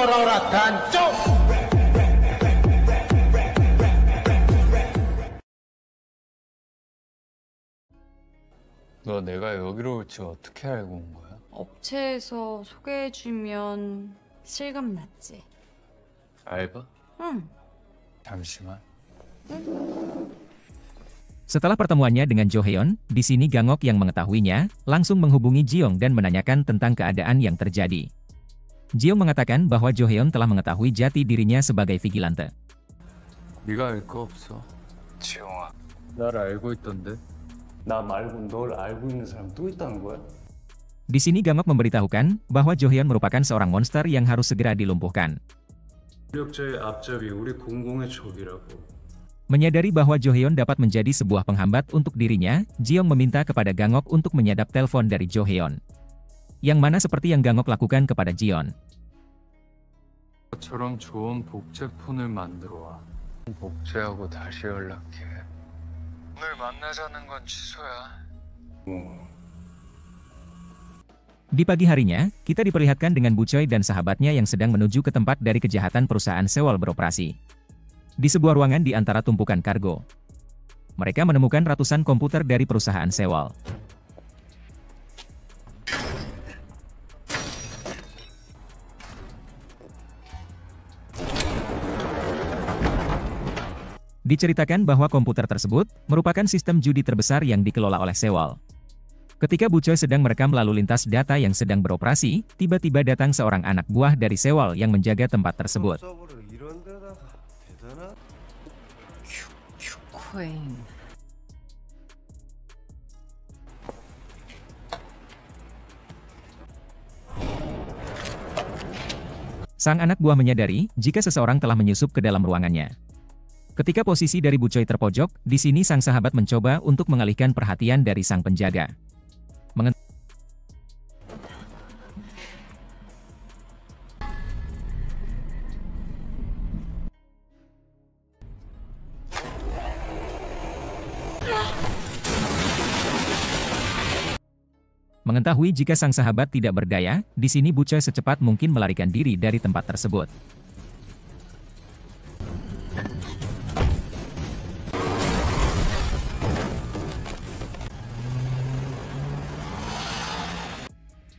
떨어라 단쪽. 너 내가 여기로 올지 어떻게 알고 온 거야? 업체에서 소개해주면 실감났지. 알바? 응. 잠시만. Setelah pertemuannya dengan Jo Heon, di sini Gangok yang mengetahuinya, langsung menghubungi Jiong dan menanyakan tentang keadaan yang terjadi. Jiong mengatakan bahwa Jo Heon telah mengetahui jati dirinya sebagai vigilante. 네가 알 거 없어. 지용아, 날 알고 있던데? 나 말고 널 알고 있는 사람 또 있다는 거야? Di sini Gangok memberitahukan bahwa Jo Heon merupakan seorang monster yang harus segera dilumpuhkan. 권력자의 앞잡이 우리 공공의 적이라고. Menyadari bahwa Jo Heon dapat menjadi sebuah penghambat untuk dirinya, Jiong meminta kepada Gangok untuk menyadap telepon dari Jo Heon. Yang mana seperti yang Gangok lakukan kepada Jion. 처럼 좋은 복제 폰을 만들어 와. 복제하고 다시 연락해. 오늘 만나자는 건 취소야. Di pagi harinya, kita diperlihatkan dengan Bu Choi dan sahabatnya yang sedang menuju ke tempat dari kejahatan perusahaan Sewol beroperasi. Di sebuah ruangan di antara tumpukan kargo. Mereka menemukan ratusan komputer dari perusahaan Sewol. Diceritakan bahwa komputer tersebut merupakan sistem judi terbesar yang dikelola oleh Sewol. Ketika Bu Choi sedang merekam lalu lintas data yang sedang beroperasi, tiba-tiba datang seorang anak buah dari Sewol yang menjaga tempat tersebut. Sang anak buah menyadari jika seseorang telah menyusup ke dalam ruangannya. Ketika posisi dari Bu Choi terpojok, di sini sang sahabat mencoba untuk mengalihkan perhatian dari sang penjaga. Mengetahui jika sang sahabat tidak berdaya, di sini Bu Choi secepat mungkin melarikan diri dari tempat tersebut.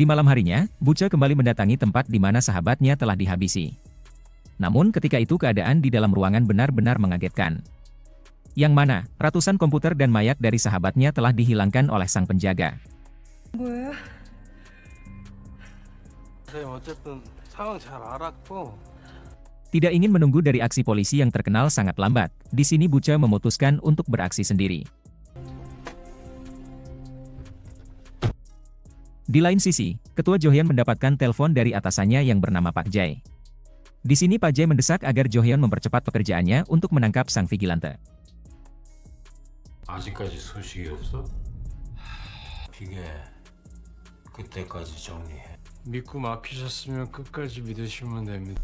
Di malam harinya, Bu Choi kembali mendatangi tempat di mana sahabatnya telah dihabisi. Namun ketika itu keadaan di dalam ruangan benar-benar mengagetkan. Yang mana, ratusan komputer dan mayat dari sahabatnya telah dihilangkan oleh sang penjaga. 뭐야? Tidak ingin menunggu dari aksi polisi yang terkenal sangat lambat, di sini Bu Choi memutuskan untuk beraksi sendiri. Di lain sisi, Ketua Jo Heon mendapatkan telepon dari atasannya yang bernama Pak Jae. Di sini Pak Jae mendesak agar Jo Heon mempercepat pekerjaannya untuk menangkap sang vigilante. 아직까지 소식이 없어? 비계 그때까지 정리해. 믿고 맡기셨으면 끝까지 믿으시면 됩니다.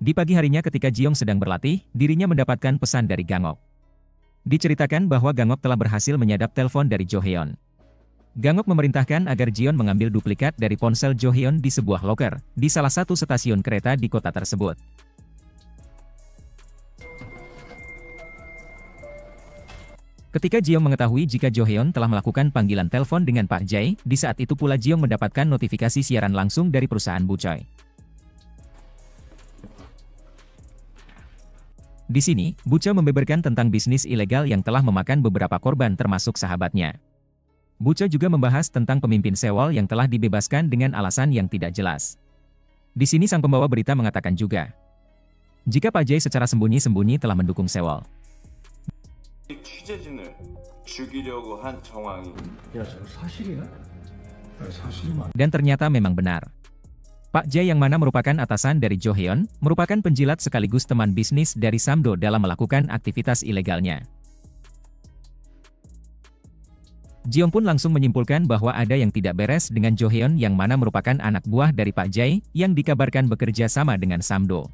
Di pagi harinya ketika Jiong sedang berlatih, dirinya mendapatkan pesan dari Gangok. Diceritakan bahwa Gangok telah berhasil menyadap telepon dari Jo Heon. Gangok memerintahkan agar Jion mengambil duplikat dari ponsel Jo Heon di sebuah loker, di salah satu stasiun kereta di kota tersebut. Ketika Jiong mengetahui jika Jo Heon telah melakukan panggilan telepon dengan Pak Jae, di saat itu pula Jiong mendapatkan notifikasi siaran langsung dari perusahaan Bu Choi. Di sini, Bu Choi membeberkan tentang bisnis ilegal yang telah memakan beberapa korban termasuk sahabatnya. Bu Choi juga membahas tentang pemimpin Sewol yang telah dibebaskan dengan alasan yang tidak jelas. Di sini sang pembawa berita mengatakan juga, jika Pak Jae secara sembunyi-sembunyi telah mendukung Sewol. 취재진을 죽이려고 한 정황이. 야, 저거 사실이야? 사실이만. Dan ternyata memang benar. Pak Jae yang mana merupakan atasan dari Jo Heon, merupakan penjilat sekaligus teman bisnis dari Samdo dalam melakukan aktivitas ilegalnya. Jiong pun langsung menyimpulkan bahwa ada yang tidak beres dengan Jo Heon yang mana merupakan anak buah dari Pak Jae, yang dikabarkan bekerja sama dengan Samdo.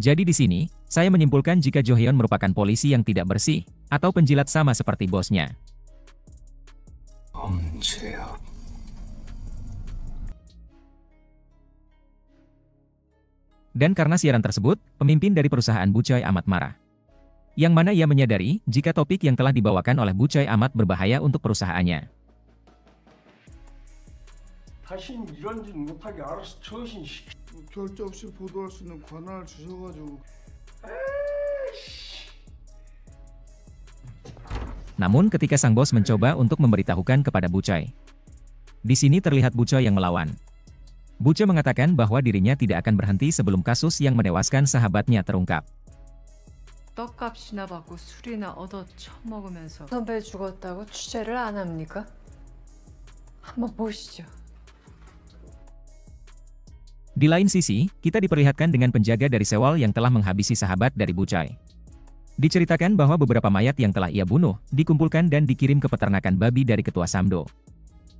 Jadi di sini, saya menyimpulkan jika Jo Heon merupakan polisi yang tidak bersih, atau penjilat sama seperti bosnya. 범죄야. Dan karena siaran tersebut, pemimpin dari perusahaan Bucoy amat marah. Yang mana ia menyadari jika topik yang telah dibawakan oleh Bucoy amat berbahaya untuk perusahaannya. 다신 이런 짓 못하게 알아서 처신시키. 결제 없이 보도할 수 있는 권한을 주셔가지고. Namun ketika sang bos mencoba untuk memberitahukan kepada Bucoy, di sini terlihat Bucoy yang melawan. Bucoy mengatakan bahwa dirinya tidak akan berhenti sebelum kasus yang menewaskan sahabatnya terungkap. 떡값이나 받고 술이나 얻어 처먹으면서 선배 죽었다고 취재를 안 합니까? 한번 보시죠. Di lain sisi, kita diperlihatkan dengan penjaga dari Sewol yang telah menghabisi sahabat dari Bucoy. Diceritakan bahwa beberapa mayat yang telah ia bunuh, dikumpulkan dan dikirim ke peternakan babi dari ketua Samdo.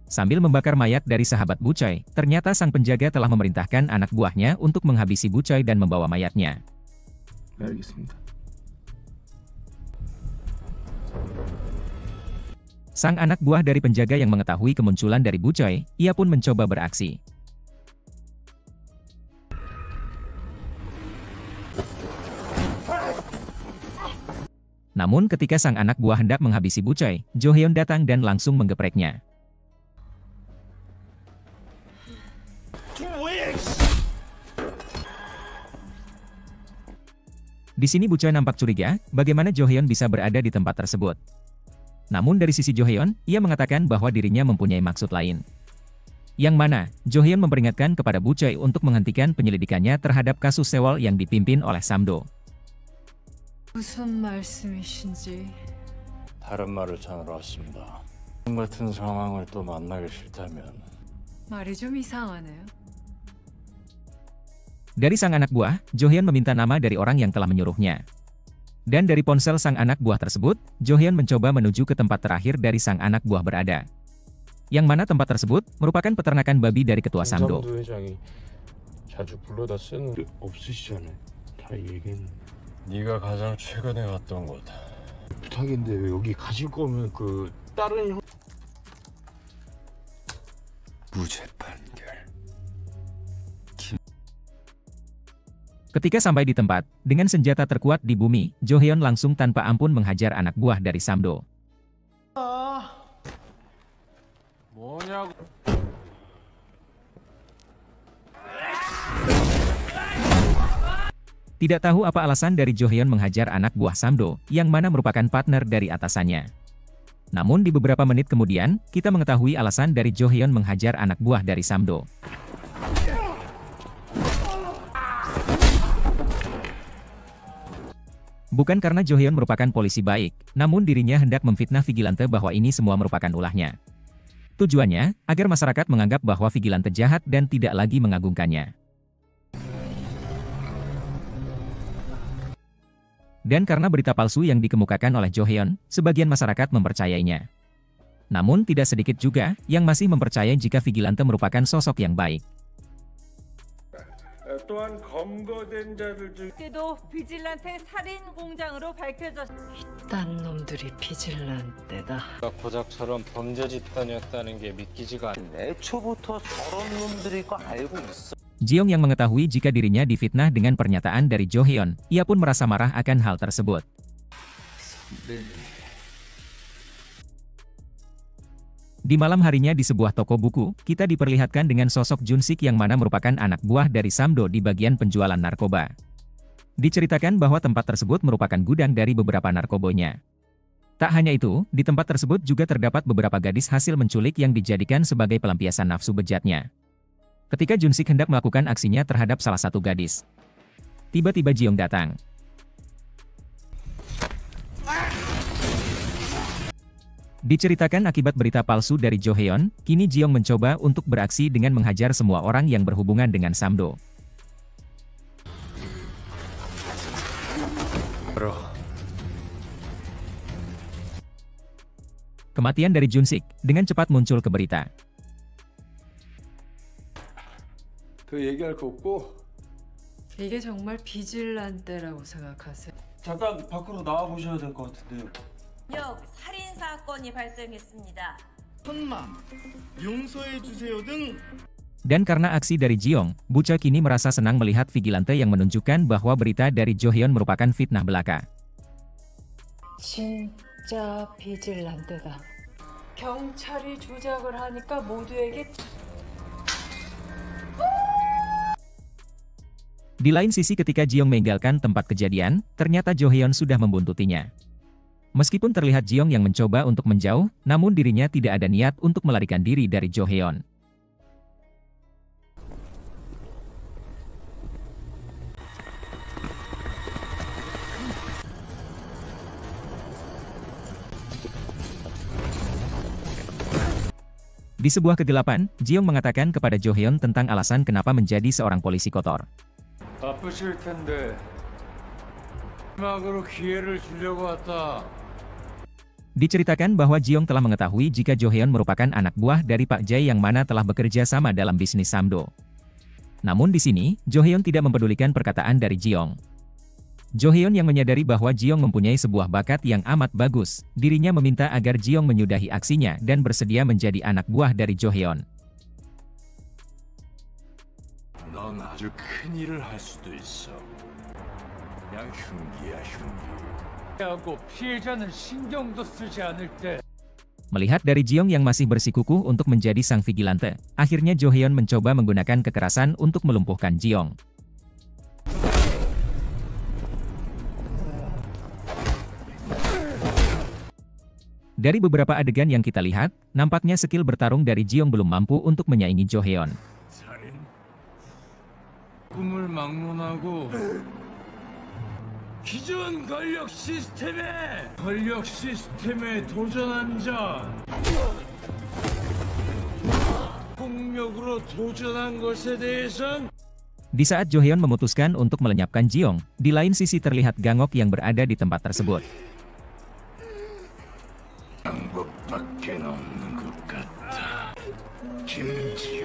Sambil membakar mayat dari sahabat Bucoy, ternyata sang penjaga telah memerintahkan anak buahnya untuk menghabisi Bucoy dan membawa mayatnya. Sang anak buah dari penjaga yang mengetahui kemunculan dari Bucoy, ia pun mencoba beraksi. Namun ketika sang anak buah hendak menghabisi Bucoy, Jo Hyun datang dan langsung menggepreknya. Di sini Bucoy nampak curiga, bagaimana Jo Hyun bisa berada di tempat tersebut. Namun dari sisi Jo Hyun, ia mengatakan bahwa dirinya mempunyai maksud lain. Yang mana, Jo Hyun memperingatkan kepada Bucoy untuk menghentikan penyelidikannya terhadap kasus Sewol yang dipimpin oleh Samdo. 무슨 말씀이신지. 다른 말을 전하러 왔습니다. 지금 같은 상황을 또 만나기 싫다면 말이 좀 이상하네요. Dari sang anak buah, Jo Hyun meminta nama dari orang yang telah menyuruhnya. Dan dari ponsel sang anak buah tersebut, Jo Hyun mencoba menuju ke tempat terakhir dari sang anak buah berada. Yang mana tempat tersebut merupakan peternakan babi dari ketua Samdo. sam도 회장이 자주 불러다 쓰는 없으시잖아요. 다 얘기했는데. 네가 가장 최근에 갔던 곳. 부탁인데 왜 여기 가실 거면 그 다른 형. 무죄 판결. Ketika sampai di tempat, dengan senjata terkuat di bumi, Jo Hyun langsung tanpa ampun menghajar anak buah dari Samdo. 뭐냐고. Tidak tahu apa alasan dari Jo Hyun menghajar anak buah Samdo, yang mana merupakan partner dari atasannya. Namun di beberapa menit kemudian, kita mengetahui alasan dari Jo Hyun menghajar anak buah dari Samdo. Bukan karena Jo Hyun merupakan polisi baik, namun dirinya hendak memfitnah Vigilante bahwa ini semua merupakan ulahnya. Tujuannya, agar masyarakat menganggap bahwa Vigilante jahat dan tidak lagi mengagungkannya. Dan karena berita palsu yang dikemukakan oleh Jo Hyun, sebagian masyarakat mempercayainya. Namun tidak sedikit juga yang masih mempercayai jika Vigilante merupakan sosok yang baik. 또한 검거된 자들 중 그때도 비질란테 살인 공장으로 밝혀졌. 딴 놈들이 비질란테다. 고작처럼 범죄 집단이었다는 게 믿기지가 않네. 애초부터 저런 놈들이 거 알고 있어. Jeong yang mengetahui jika dirinya difitnah dengan pernyataan dari Jo Hyun, ia pun merasa marah akan hal tersebut. Di malam harinya di sebuah toko buku, kita diperlihatkan dengan sosok Junsik yang mana merupakan anak buah dari Samdo di bagian penjualan narkoba. Diceritakan bahwa tempat tersebut merupakan gudang dari beberapa narkobonya. Tak hanya itu, di tempat tersebut juga terdapat beberapa gadis hasil menculik yang dijadikan sebagai pelampiasan nafsu bejatnya. Ketika Junsik hendak melakukan aksinya terhadap salah satu gadis, tiba-tiba Jeong datang. Diceritakan akibat berita palsu dari Jo Hyun, kini Jeong mencoba untuk beraksi dengan menghajar semua orang yang berhubungan dengan Samdo. Kematian dari Junsik dengan cepat muncul ke berita. 더 얘기할 거 없고. 이게 정말 비질란테라고 생각하세요? 잠깐 밖으로 나와 보셔야 될 것 같은데요. 역 살인 사건이 발생했습니다. Dan karena aksi dari Jeong, Bucha kini merasa senang melihat vigilante yang menunjukkan bahwa berita dari Jo Hyun merupakan fitnah belaka. 진짜 비질란테다. 경찰이 조작을 하니까 모두에게. Di lain sisi ketika Jeong meninggalkan tempat kejadian, ternyata Jo Hyun sudah membuntutinya. Meskipun terlihat Jeong yang mencoba untuk menjauh, namun dirinya tidak ada niat untuk melarikan diri dari Jo Hyun. Di sebuah kegelapan, Jeong mengatakan kepada Jo Hyun tentang alasan kenapa menjadi seorang polisi kotor. 바쁘실 텐데 마지막으로 기회를 주려고 왔다. Diceritakan bahwa Jeong telah mengetahui jika Jo Hyun merupakan anak buah dari Pak Jae yang mana telah bekerja sama dalam bisnis Samdo. Namun di sini, Jo Hyun tidak mempedulikan perkataan dari Jeong. Jo Hyun yang menyadari bahwa Jeong mempunyai sebuah bakat yang amat bagus, dirinya meminta agar Jeong menyudahi aksinya dan bersedia menjadi anak buah dari Jo Hyun. 넌 아주 큰 일을 할 수도 있어. 그냥 흉기야 흉기. 하고 피해자는 신경도 쓰지 않을 때. Melihat dari Jeong yang masih bersikukuh untuk menjadi sang vigilante, akhirnya Jo Hyun mencoba menggunakan kekerasan untuk melumpuhkan Jeong. Dari beberapa adegan yang kita lihat, nampaknya skill bertarung dari Jeong belum mampu untuk menyaingi Jo Hyun. 꿈을 막론하고 기존 권력 시스템에 도전한 자, 폭력으로 도전한 것에 대해선. Di saat Jo Hyun memutuskan untuk melenyapkan Jeong, di lain sisi terlihat Gangok yang berada di tempat tersebut. 방법밖에 없는 것 같다. 김지영.